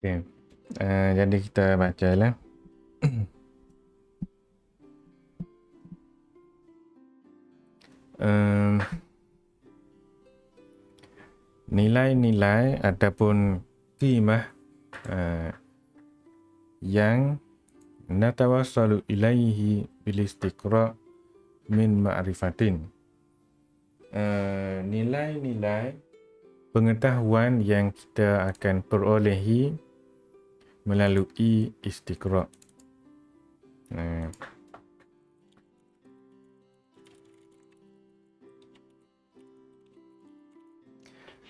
Okay. Jadi kita baca lah. Um, Nilai-nilai ataupun qimah yang natawassalu ilaihi bil istiqra' min ma'rifatin. Nilai-nilai pengetahuan yang kita akan perolehi melalui istiqra'.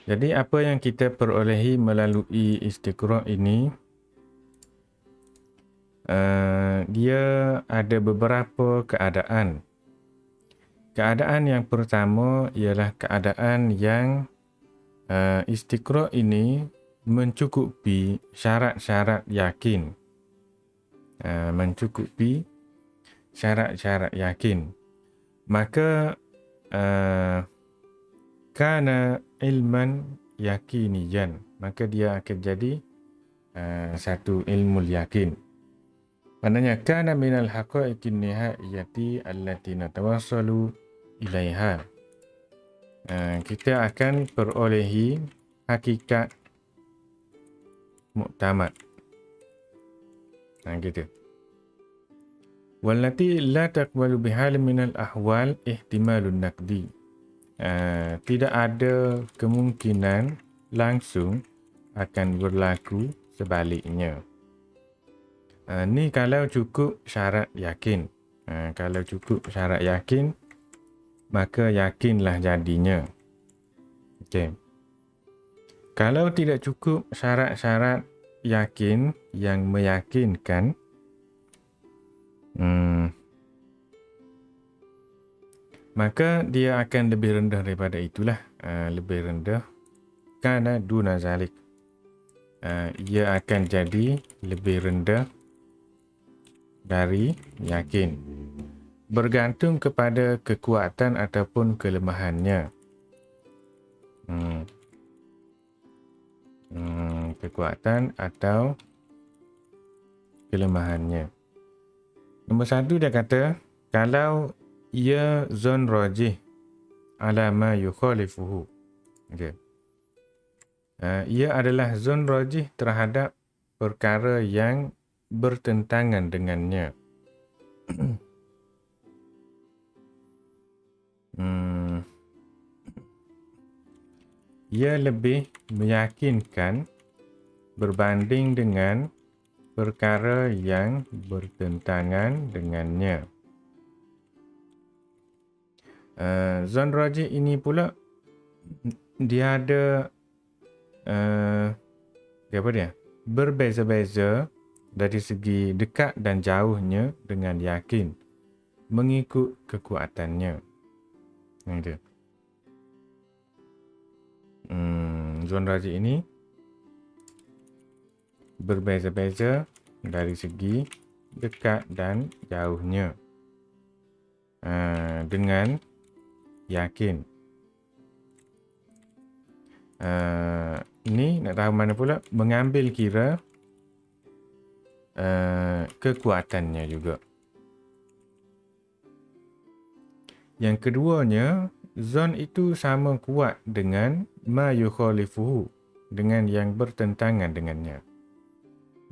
Jadi apa yang kita perolehi melalui istiqra' ini, dia ada beberapa keadaan. Keadaan yang pertama ialah keadaan yang istiqra' ini mencukupi syarat-syarat yakin. Mencukupi syarat-syarat yakin. Maka kana ilman yakiniyan, maka dia akan jadi satu ilmu yakin. Maknanya kana minal haqaiqin nihaiyati allati natawassalu ilaiha. Kita akan perolehi hakikat muktamad. Gitu. Wallati la taqbalu bihal minal ahwal ihtimalun naqdi. Tidak ada kemungkinan langsung akan berlaku sebaliknya. Ni kalau cukup syarat yakin. Kalau cukup syarat yakin, maka yakinlah jadinya. Okey. Kalau tidak cukup syarat-syarat yakin yang meyakinkan, maka dia akan lebih rendah daripada itulah. Lebih rendah. Kana duna zalik. Ia akan jadi lebih rendah dari yakin. Bergantung kepada kekuatan ataupun kelemahannya. Kekuatan atau kelemahannya. Nombor satu dia kata, kalau ia zon rajih ala ma yukhalifuhu. Okay. Ia adalah zon rajih terhadap perkara yang bertentangan dengannya. Ia lebih meyakinkan berbanding dengan perkara yang bertentangan dengannya. Zon rajih ini pula dia ada berbeza-beza dari segi dekat dan jauhnya dengan yakin mengikut kekuatannya. Gitu. Zon rajih ini berbeza-beza dari segi dekat dan jauhnya dengan yakin. Ni nak tahu mana pula, mengambil kira kekuatannya juga. Yang keduanya, zon itu sama kuat dengan ma yukhalifuhu, dengan yang bertentangan dengannya.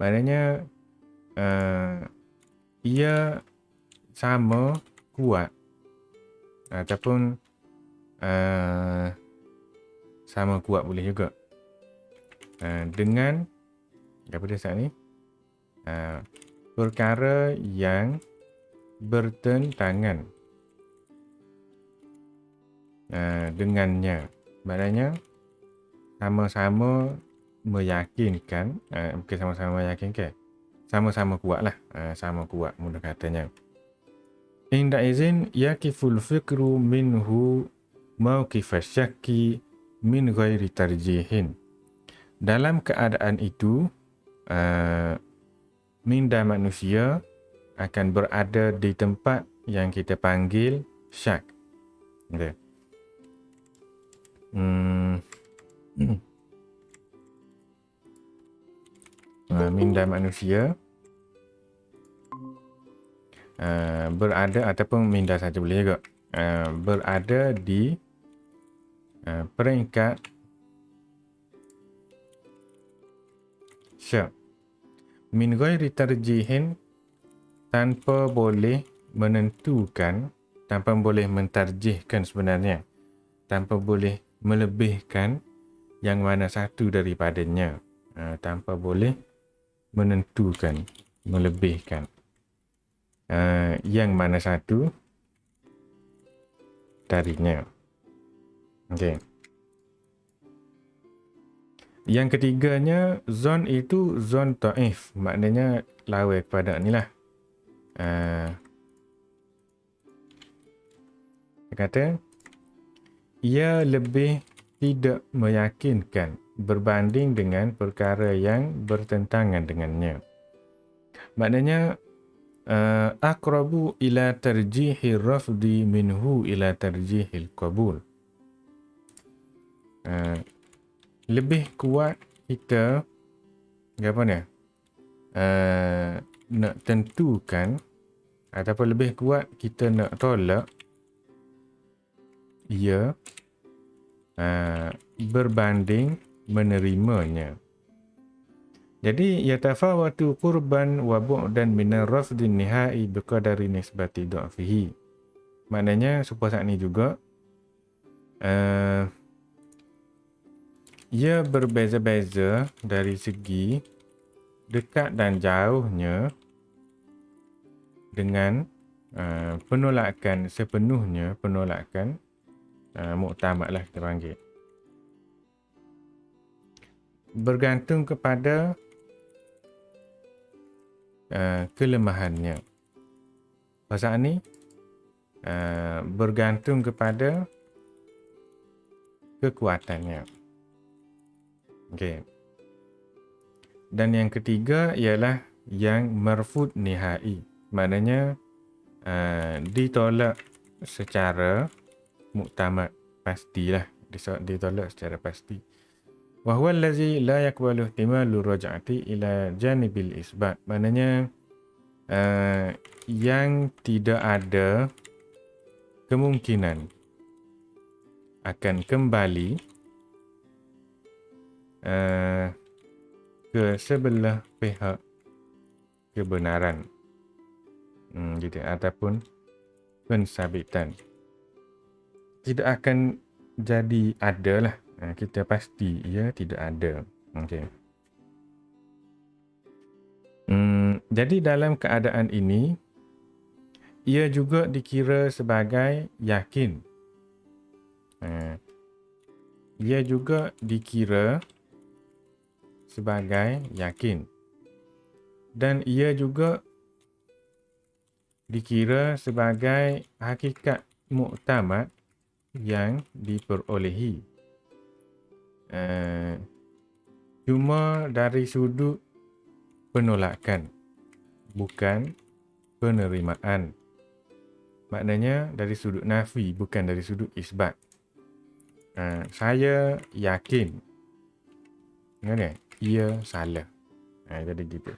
Maknanya ia sama kuat ataupun sama kuat boleh juga dengan apa dia saat ni, perkara yang bertentangan dengannya. Maknanya sama-sama meyakinkan, bukan sama-sama meyakinkan, sama-sama kuat lah, sama kuat mudah katanya. Inda izin yakiful fikru minhu mawqif syakki min ghairi tarjihin. Dalam keadaan itu, minda manusia akan berada di tempat yang kita panggil syak. Okay. minda manusia berada, ataupun minda saja boleh juga, berada di peringkat syak min ghairi tarjihin, tanpa boleh menentukan, tanpa boleh mentarjihkan sebenarnya, tanpa boleh melebihkan yang mana satu daripadanya, tanpa boleh menentukan, melebihkan yang mana satu darinya. Okey. Yang ketiganya, zon itu zon ta'if, maknanya lawan kepada ni lah. Dia kata, ia lebih tidak meyakinkan berbanding dengan perkara yang bertentangan dengannya. Maknanya, aqrabu ila tarjihir rafdi minhu ila tarjihil qabul. Lebih kuat kita, apa ni? Nak tentukan, ataupun lebih kuat kita nak tolak ia berbanding menerimanya. Jadi yatafawatu qurban wa bu'dan min ar-rafdin nihai biqadari nisbati dha'fihi. Maknanya supaya saat ni juga ia berbeza-beza dari segi dekat dan jauhnya dengan penolakan sepenuhnya, penolakan muktamad lah kita panggil. Bergantung kepada kelemahannya. Pasal ni bergantung kepada kekuatannya. Okey. Dan yang ketiga ialah yang marfud nihai. Maknanya ditolak secara muktamad, pastilah ditolak secara pasti. Wa huwa allazi la yaqbalu ihtimalu raj'ati ila janibil isbat. Maknanya yang tidak ada kemungkinan akan kembali ke sebelah pihak kebenaran, gitu, ataupun pensabitan. Tidak akan jadi ada lah. Kita pasti ia tidak ada. Okey. Jadi dalam keadaan ini, ia juga dikira sebagai yakin. Ia juga dikira sebagai yakin. Dan ia juga dikira sebagai hakikat muktamad yang diperolehi. Cuma dari sudut penolakan, bukan penerimaan. Maknanya dari sudut nafi, bukan dari sudut isbat. Saya yakin, kan? Ia salah. Jadi gitu.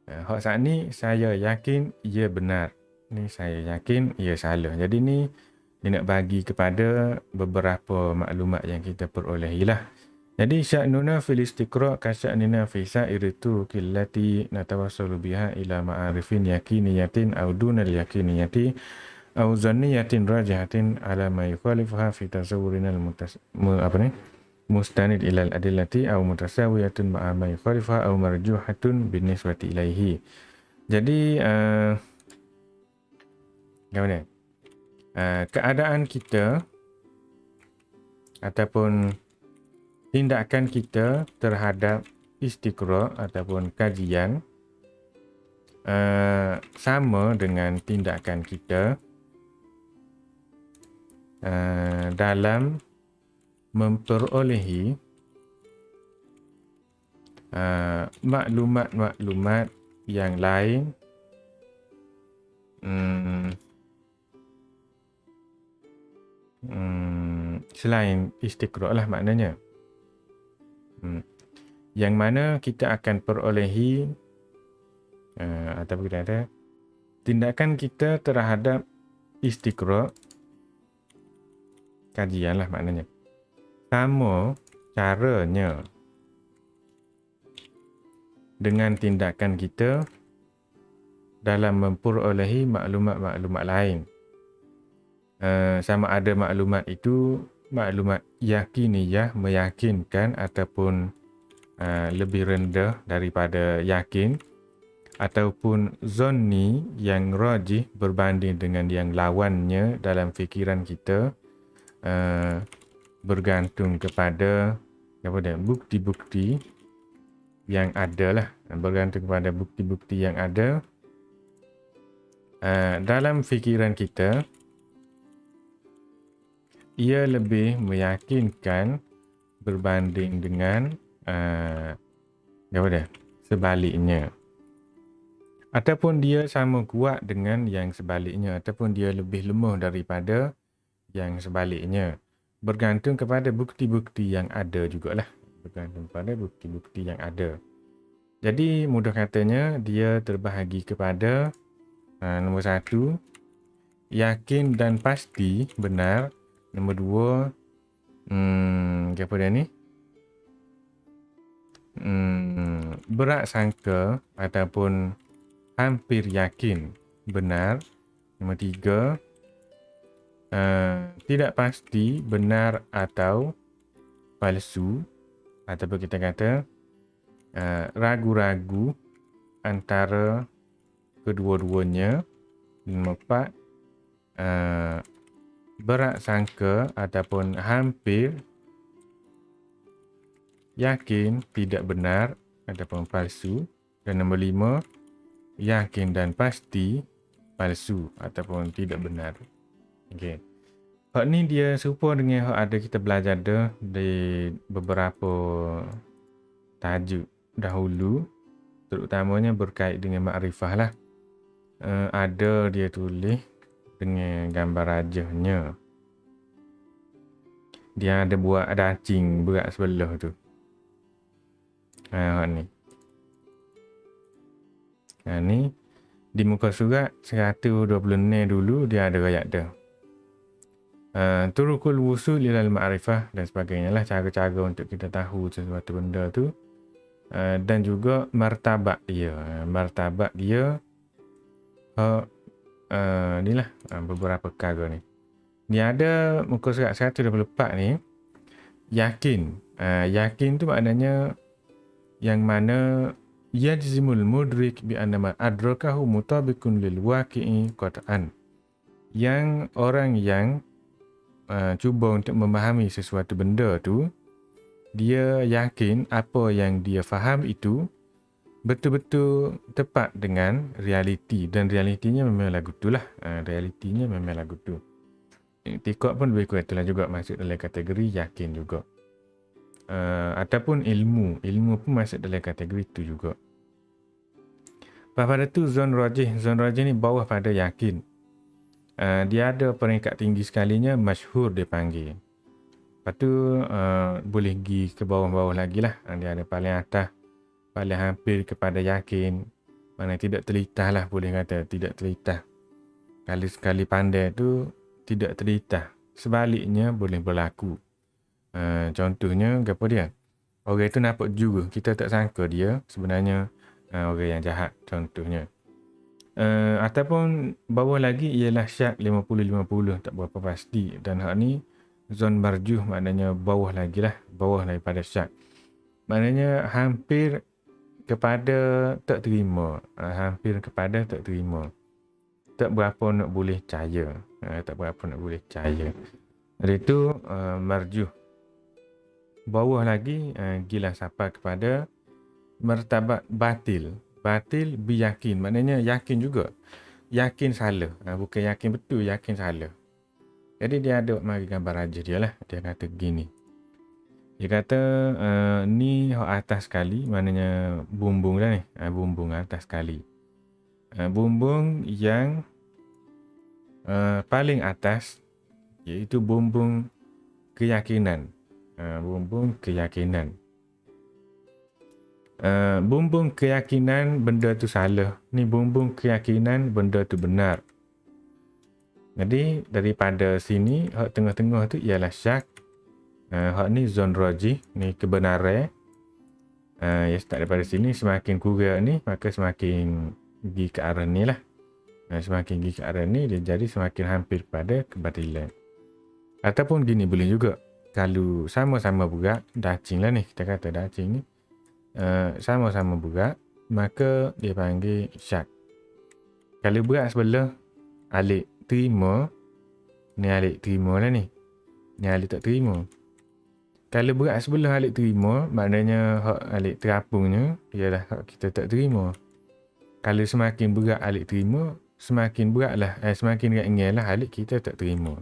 Hak saat ni saya yakin ia benar. Ni saya yakin ia salah. Jadi ni dia nak bagi kepada beberapa maklumat yang kita perolehi lah. Jadi sya'nuna fil istiqra' ka sya'nina fi sa'iri turuqil lati natawassalu biha ila ma'arifin yakiniyatin aw dunal yakiniyati aw zanniyatin rajihatin ala ma yukhalifuha fi tasawwurina mustanid ila al-adillati aw mutasawiyatun ma'a ma yukhalifuha aw marjuhatun binisbati ilaihi. Jadi gimana? Keadaan kita ataupun tindakan kita terhadap istiqra' ataupun kajian sama dengan tindakan kita dalam memperolehi maklumat-maklumat yang lain selain istiqra' lah maknanya. yang mana kita akan perolehi ataupun kita kata tindakan kita terhadap istiqra' kajian lah maknanya. Sama caranya dengan tindakan kita dalam memperolehi maklumat-maklumat lain. Sama ada maklumat itu maklumat yakiniyah, meyakinkan ataupun lebih rendah daripada yakin, ataupun zonni yang rajih berbanding dengan yang lawannya dalam fikiran kita, bergantung kepada bukti-bukti yang ada lah, bergantung kepada bukti-bukti yang ada dalam fikiran kita. Ia lebih meyakinkan berbanding dengan sebaliknya, ataupun dia sama kuat dengan yang sebaliknya, ataupun dia lebih lemah daripada yang sebaliknya, bergantung kepada bukti-bukti yang ada jugalah, bergantung kepada bukti-bukti yang ada. Jadi mudah katanya dia terbahagi kepada nombor 1 yakin dan pasti benar, nombor 2 apa dia ni, berat sangka ataupun hampir yakin benar, nombor 3 tidak pasti benar atau palsu, ataupun kita kata ragu-ragu antara kedua-duanya, nombor 4 berat sangka ataupun hampir yakin tidak benar ataupun palsu, dan nombor 5 yakin dan pasti palsu ataupun tidak benar. Okey. Hak ni dia serupa dengan hak ada kita belajar dah di beberapa tajuk dahulu, terutamanya berkait dengan makrifah lah. Ada dia tulis dengan gambar rajahnya. Dia ada buat dacing berat sebelah tu. Ni. Ni di muka surat 126 dulu dia ada ayat dah. Turukul wusul ilal ma'rifah dan sebagainya lah, cara-cara untuk kita tahu sesuatu benda tu. Dan juga martabat dia. Martabat dia ni lah beberapa perkara ni. Ni ada muka surat 124 ni. Yakin. Yakin tu maknanya yang mana yajzimul mudrik bi annama adrakahu mutabiqun lil waqi'i qat'an. Yang orang yang cuba untuk memahami sesuatu benda tu, dia yakin apa yang dia faham itu betul-betul tepat dengan realiti, dan realitinya memang lagu tu lah. Realitinya memang lagu tu. Iktikad pun lebih kurang itulah juga masuk dalam kategori yakin juga. Ataupun ilmu pun masuk dalam kategori itu juga. Pada tu zon rajih ni bawah pada yakin. Dia ada peringkat tinggi sekalinya, masyhur dia panggil. Lepas tu boleh pergi ke bawah-bawah lagi lah. Dia ada paling atas, paling hampir kepada yakin. Mana tidak telitah lah, boleh kata tidak telitah. Kalau sekali pandai tu tidak telitah. Sebaliknya boleh berlaku. Contohnya apa dia? Orang itu nampak juga, kita tak sangka dia sebenarnya orang yang jahat, contohnya. Ataupun bawah lagi ialah syak 50-50, tak berapa pasti. Dan hak ni zon marjuh, maknanya bawah lagi lah, bawah daripada syak. Maknanya hampir kepada tak terima, hampir kepada tak terima, tak berapa nak boleh percaya, tak berapa nak boleh percaya. Jadi itu marjuh. Bawah lagi gila sampai kepada martabat batil. Batil biyakin, maknanya yakin juga. Yakin salah. Bukan yakin betul, yakin salah. Jadi dia ada mari gambar raja dia lah. Dia kata gini. Dia kata ni atas sekali, maknanya bumbung dah ni. Bumbung atas sekali. Bumbung yang paling atas iaitu bumbung keyakinan. Bumbung keyakinan. Bumbung keyakinan benda tu salah. Ni bumbung keyakinan benda tu benar. Jadi daripada sini hak tengah-tengah tu ialah syak. Hak ni zon rajih, ni kebenaran. Ya start daripada sini semakin kurang ni maka semakin pergi ke arah ni lah. Semakin pergi ke arah ni dia jadi semakin hampir pada kebatilan. Ataupun gini boleh juga. Kalau sama-sama berat, dacing lah ni, kita kata dacing ni. Sama-sama berat, maka dia panggil syak. Kalau berat sebelah, alik terima. Ni alik terima lah ni. Ni alik tak terima. Kalau berat sebelah alik terima, maknanya hak alik terapungnya ialah hak kita tak terima. Kalau semakin berat alik terima, semakin beratlah, semakin ringan lah alik kita tak terima.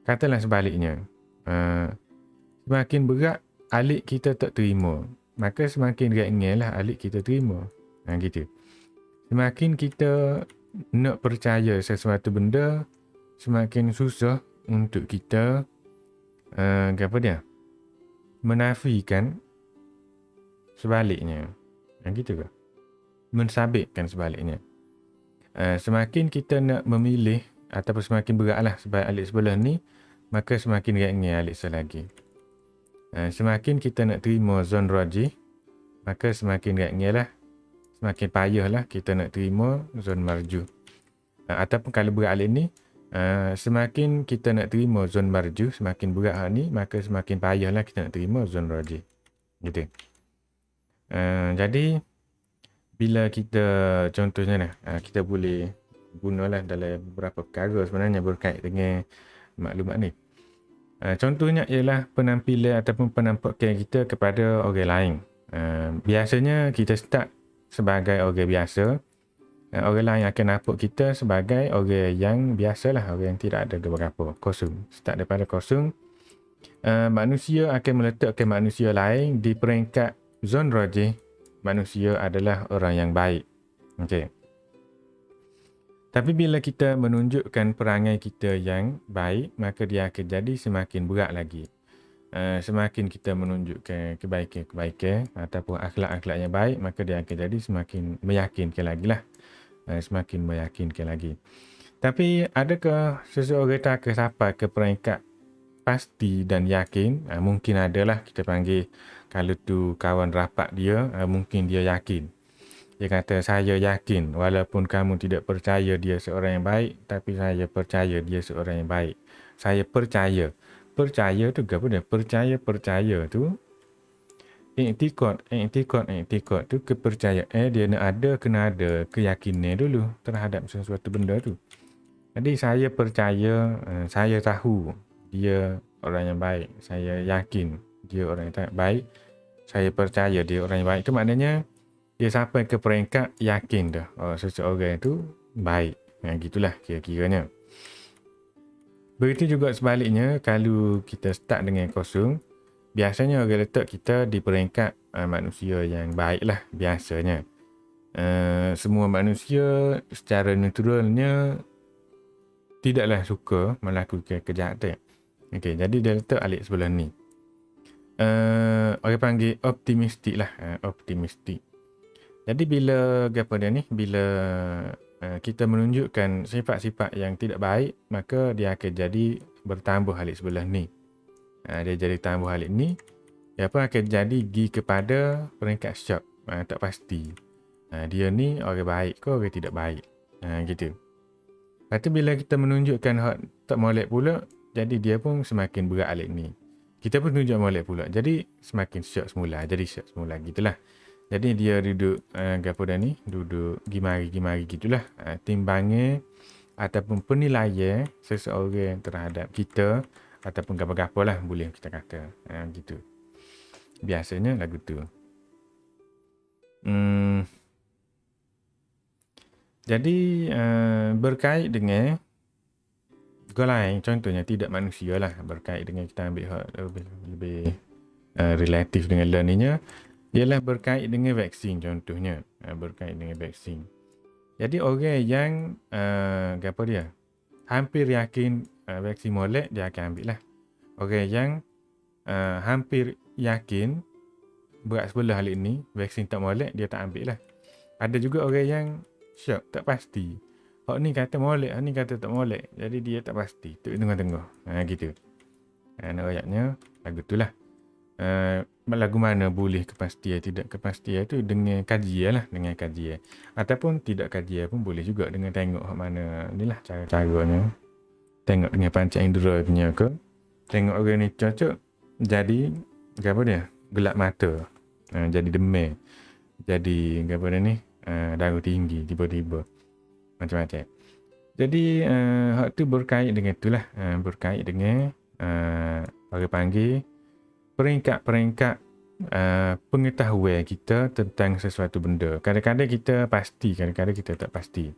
Katalah sebaliknya. Semakin berat alik kita tak terima, maka semakin ringan lah alik kita terima. Gitu. Semakin kita nak percaya sesuatu benda, semakin susah untuk kita menafikan sebaliknya. Gitu ke? Mensabitkan sebaliknya. Semakin kita nak memilih ataupun semakin beratlah sebab alik sebelah ni, maka semakin ringan alik selagi. Semakin kita nak terima zon rajih, maka semakin ringan lah, semakin payahlah kita nak terima zon marjuh. Ataupun kalau berat alik ni, semakin kita nak terima zon marjuh, semakin berat hal ni, maka semakin payahlah kita nak terima zon rajih. Gitu. Jadi bila kita contohnya kita boleh gunalah dalam beberapa perkara sebenarnya berkait dengan maklumat ni. Contohnya ialah penampilan ataupun penampakan kita kepada orang lain. Biasanya kita start sebagai orang biasa. Orang lain akan nampak kita sebagai orang yang biasalah, orang yang tidak ada berapa, kosong. Start daripada kosong. Manusia akan meletakkan manusia lain di peringkat zon rajih. Manusia adalah orang yang baik. Okey. Tapi bila kita menunjukkan perangai kita yang baik, maka dia akan jadi semakin berat lagi. Semakin kita menunjukkan kebaikan-kebaikan ataupun akhlak-akhlak yang baik, maka dia akan jadi semakin meyakinkan lagi lah. Semakin meyakinkan lagi. Tapi adakah seseorang tak akan sampai ke peringkat pasti dan yakin? Mungkin adalah, kita panggil kalau tu kawan rapat dia, mungkin dia yakin. Dia kata, saya yakin walaupun kamu tidak percaya dia seorang yang baik, tapi saya percaya dia seorang yang baik. Saya percaya. Percaya tu apa dia? Percaya tu I'tiqad tu kepercayaan. Dia kena ada keyakinan dulu terhadap sesuatu benda tu. Jadi saya percaya, saya tahu dia orang yang baik. Saya yakin dia orang yang baik. Saya percaya dia orang yang baik. Itu maknanya dia sampai ke peringkat yakin dah seseorang itu baik. Gitulah kira-kiranya. Begitu juga sebaliknya, kalau kita start dengan kosong, biasanya orang letak kita di peringkat manusia yang baik lah biasanya. Semua manusia secara naturalnya tidaklah suka melakukan kejahatan. Okey, jadi dia letak alik sebelah ni. Orang panggil optimistik lah. Optimistik. Jadi bila bila kita menunjukkan sifat-sifat yang tidak baik, maka dia akan jadi bertambah alik sebelah ni. Dia jadi tambah alik ni, dia pun akan jadi pergi kepada peringkat syak. Tak pasti. Dia ni orang baik ke orang tidak baik. Gitu. Lepas tu bila kita menunjukkan hak tak molek pula, jadi dia pun semakin berat alik ni. Kita pun tunjuk molek pula. Jadi semakin syak semula. Jadi syak semula. Gitulah. Jadi dia duduk duduk gimari-gimari gitulah. Timbangnya ataupun penilaian seseorang terhadap kita ataupun gapo-gapo lah boleh kita kata. Gitu. Biasanya lagu tu. Jadi berkait dengan lain, contohnya tidak manusia lah, berkait dengan kita ambil lebih relatif dengan learningnya, ialah berkait dengan vaksin contohnya. Berkait dengan vaksin. Jadi orang yang hampir yakin vaksin molek, dia akan ambil lah. Orang yang hampir yakin berat sebelah alik ni, vaksin tak molek, dia tak ambil lah. Ada juga orang yang syok, tak pasti. Hak ni kata molek, hak ni kata tak molek. Jadi dia tak pasti. Tu tengah-tengah. Gitu. Nak ayatnya lagu tu lah. Lagu mana boleh kepastian, tidak kepastian tu dengan kajian lah. Dengan kajian. Ataupun tidak kajian pun boleh juga dengan tengok hak mana. Inilah cara-caranya. Tengok dengan panca indera punya ke. Tengok orang ni cocok. Jadi, apa dia? Gelap mata. Jadi demam. Jadi, apa dia ni? Darah tinggi tiba-tiba. Macam-macam. Jadi hak tu berkait dengan itulah, berkait dengan orang panggil peringkat-peringkat pengetahuan kita tentang sesuatu benda. Kadang-kadang kita pasti, kadang-kadang kita tak pasti.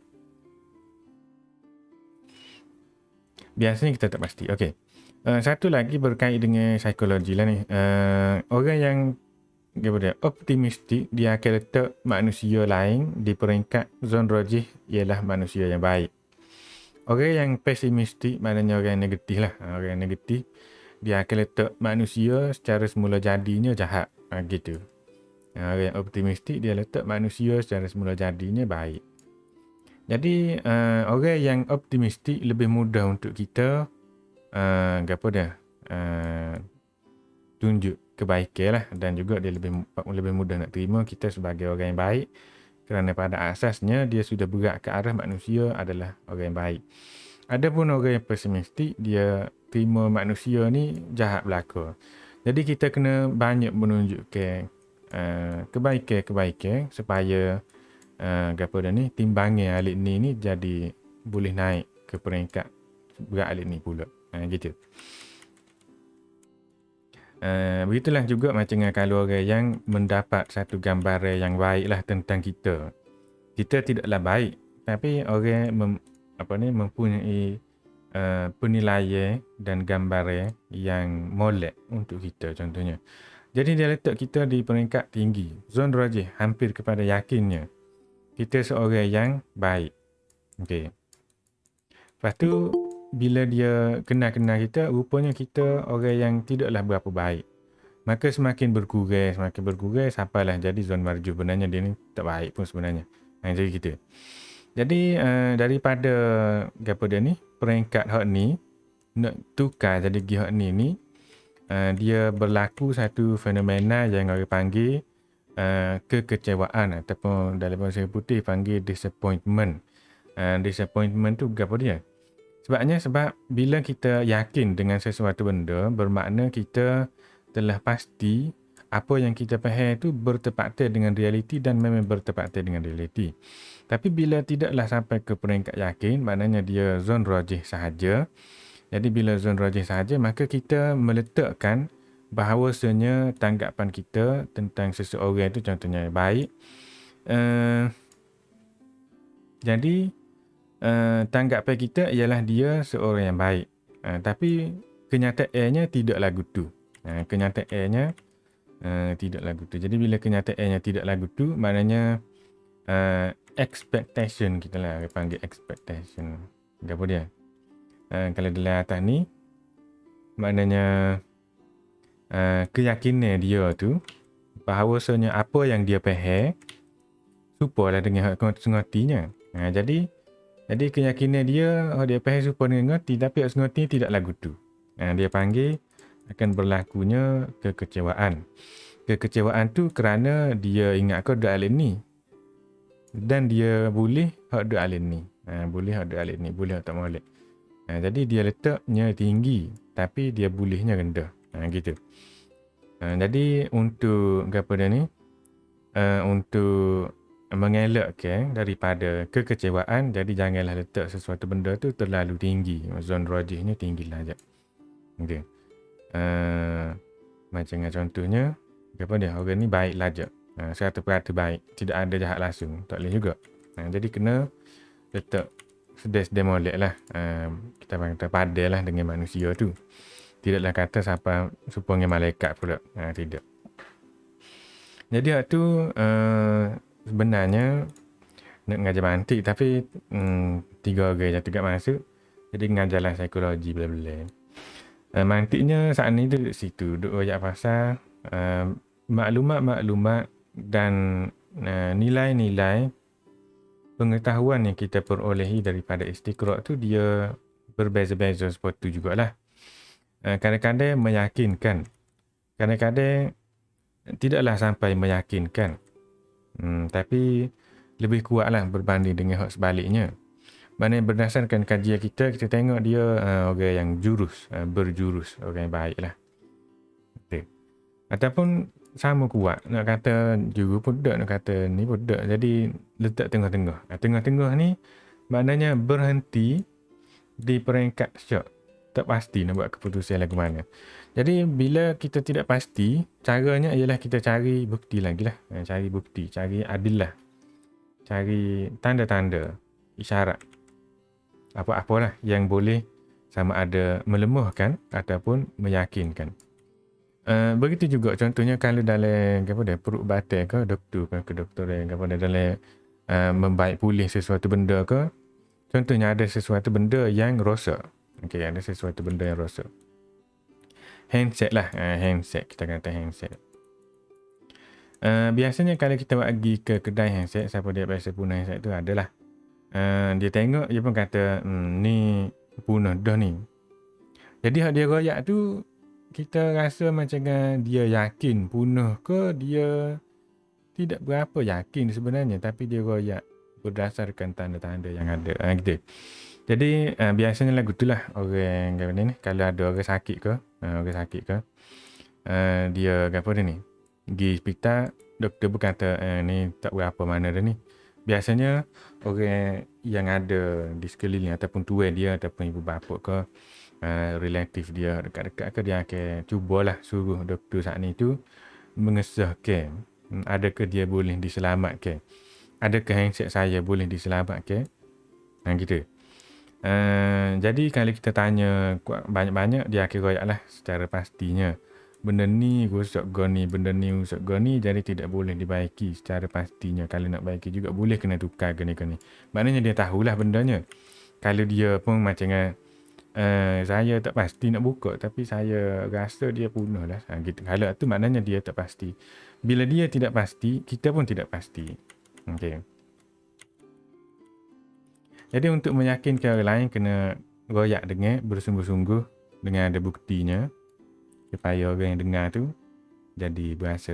Biasanya kita tak pasti. Okey. Satu lagi berkait dengan psikologi lah ni. Orang yang optimistik, dia akan letak manusia lain di peringkat zon rajih ialah manusia yang baik. Orang yang pesimistik, maknanya orang yang negatif lah. Orang yang negatif, dia akan letak manusia secara semula jadinya jahat. Gitu. Orang yang optimistik, dia letak manusia secara semula jadinya baik. Jadi, orang yang optimistik lebih mudah untuk kita tunjuk kebaikan lah. Dan juga dia lebih mudah nak terima kita sebagai orang yang baik. Kerana pada asasnya dia sudah bergerak ke arah manusia adalah orang yang baik. Adapun orang yang pesimistik, dia terima manusia ni jahat belaka. Jadi kita kena banyak menunjukkan kebaikan supaya timbangan alik ni jadi boleh naik ke peringkat berat alik ni pula. Gitu. Begitulah juga macam kalau orang yang mendapat satu gambaran yang baik lah tentang kita. Kita tidaklah baik, tapi orang mempunyai penilaian dan gambaran yang molek untuk kita contohnya. Jadi dia letak kita di peringkat tinggi, zon rajih, hampir kepada yakinnya kita seorang yang baik. Okey. Lepas tu bila dia kenal-kenal kita, rupanya kita orang yang tidaklah berapa baik. Maka semakin berkurang sampailah jadi zon marju. Sebenarnya dia ni tak baik pun sebenarnya. Jadi gitu. Jadi daripada peringkat hak ni nak tukar jadi pergi hak ni dia berlaku satu fenomena yang orang panggil kekecewaan ataupun dalam bahasa putih panggil disappointment. Disappointment tu apa dia? Sebab bila kita yakin dengan sesuatu benda, bermakna kita telah pasti apa yang kita faham itu bertepatan dengan realiti dan memang bertepatan dengan realiti. Tapi bila tidaklah sampai ke peringkat yakin, maknanya dia zon rajih sahaja. Jadi bila zon rajih sahaja, maka kita meletakkan bahawasanya tanggapan kita tentang seseorang itu contohnya baik. Jadi tanggapan kita ialah dia seorang yang baik. Tapi kenyataannya tidaklah gitu. Kenyataannya tidaklah gitu. Jadi bila kenyataannya tidaklah gitu, maknanya expectation kita lah. Dia panggil expectation. Apa dia? Kalau dalam atas ni, maknanya keyakinan dia tu bahawasanya apa yang dia faham supalah dengan hak sengotinya. Jadi keyakinan dia faham supa dengan ngerti, tapi hak sengotinya tidaklah gitu. Dia panggil akan berlakunya kekecewaan. Kekecewaan tu kerana dia ingat kau dak alin ni. Dan dia boleh hak dak alin ni. Boleh hak dak alin ni, boleh hak tak molek. Jadi dia letaknya tinggi tapi dia bolehnya rendah. Gitu. Jadi untuk untuk mengelakkan daripada kekecewaan, jadi janganlah letak sesuatu benda tu terlalu tinggi. Zon rajihnya tinggilah aja. Okey. Macam contohnya orang ni baiklah aja. 100% baik, tidak ada jahat langsung. Tak boleh juga. Jadi kena letak sedih-sedih molek lah. Kita padai lah dengan manusia tu. Tidaklah kata siapa supaya malaikat pula. Tidak. Jadi waktu sebenarnya nak mengajar mantik, tapi 3 orang yang tegak masuk. Jadi mengajarlah psikologi bla-bla. Mantiknya saat ni duduk situ. Duduk royak pasal maklumat-maklumat dan nilai-nilai pengetahuan yang kita perolehi daripada istiqra' tu dia berbeza-beza seperti tu jugalah. Kadang-kadang meyakinkan, kadang-kadang tidaklah sampai meyakinkan, tapi lebih kuatlah berbanding dengan hak sebaliknya. Mana berdasarkan kajian kita tengok dia orang yang berjurus, orang yang baik lah. Okay. Ataupun sama kuat, nak kata juru pun tak, nak kata ni pun tak. Jadi letak tengah-tengah. Tengah-tengah ni maknanya berhenti di peringkat syak. Tak pasti nak buat keputusan lagu mana. Jadi bila kita tidak pasti, caranya ialah kita cari bukti lagi lah. Cari bukti, cari adillah. Cari tanda-tanda, isyarat. Apa-apalah yang boleh sama ada melemahkan ataupun meyakinkan. Begitu juga contohnya kalau dalam perubatan ke doktor yang dalam membaik pulih sesuatu benda ke, contohnya ada sesuatu benda yang rosak. Okey, ada sesuatu benda yang rosak. Handset lah, handset, kita kata handset. Biasanya kalau kita pergi ke kedai handset, siapa dia biasa punah handset tu adalah dia tengok, dia pun kata ni punah dah ni. Jadi hak dia royak tu kita rasa macam dia yakin punah ke dia tidak berapa yakin sebenarnya, tapi dia royak berdasarkan tanda-tanda yang ada gitu. Jadi biasanya lagu itulah orang ni kalau ada orang sakit ke, dia apa dia ni pergi hospital, doktor berkata ni tak berapa mana dah ni. Biasanya orang yang ada di sekeliling ataupun tuan dia ataupun ibu bapa ke, relatif dia dekat-dekat ke, dia akan cubalah suruh doktor saat ni tu mengesahkan adakah dia boleh diselamatkan, adakah handset saya boleh diselamatkan, gitu. Jadi kalau kita tanya banyak-banyak, dia akan royak lah secara pastinya benda ni rosak goni, benda ni rosak goni, jadi tidak boleh dibaiki secara pastinya. Kalau nak baiki juga boleh kena tukar gini-gini. Maknanya dia tahulah bendanya. Kalau dia pun macam saya tak pasti nak buka, tapi saya rasa dia punah lah, gitu. Kalau tu maknanya dia tak pasti. Bila dia tidak pasti, kita pun tidak pasti. Okay. Jadi untuk meyakinkan orang lain, kena royak dengar bersungguh-sungguh dengan ada buktinya, supaya orang yang dengar tu jadi berasa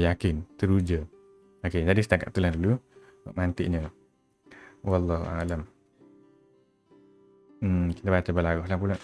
yakin, teruja. Okey, jadi setakat itulah dulu mantiknya. Wallahu a'lam. Kita baca balarah lah pula.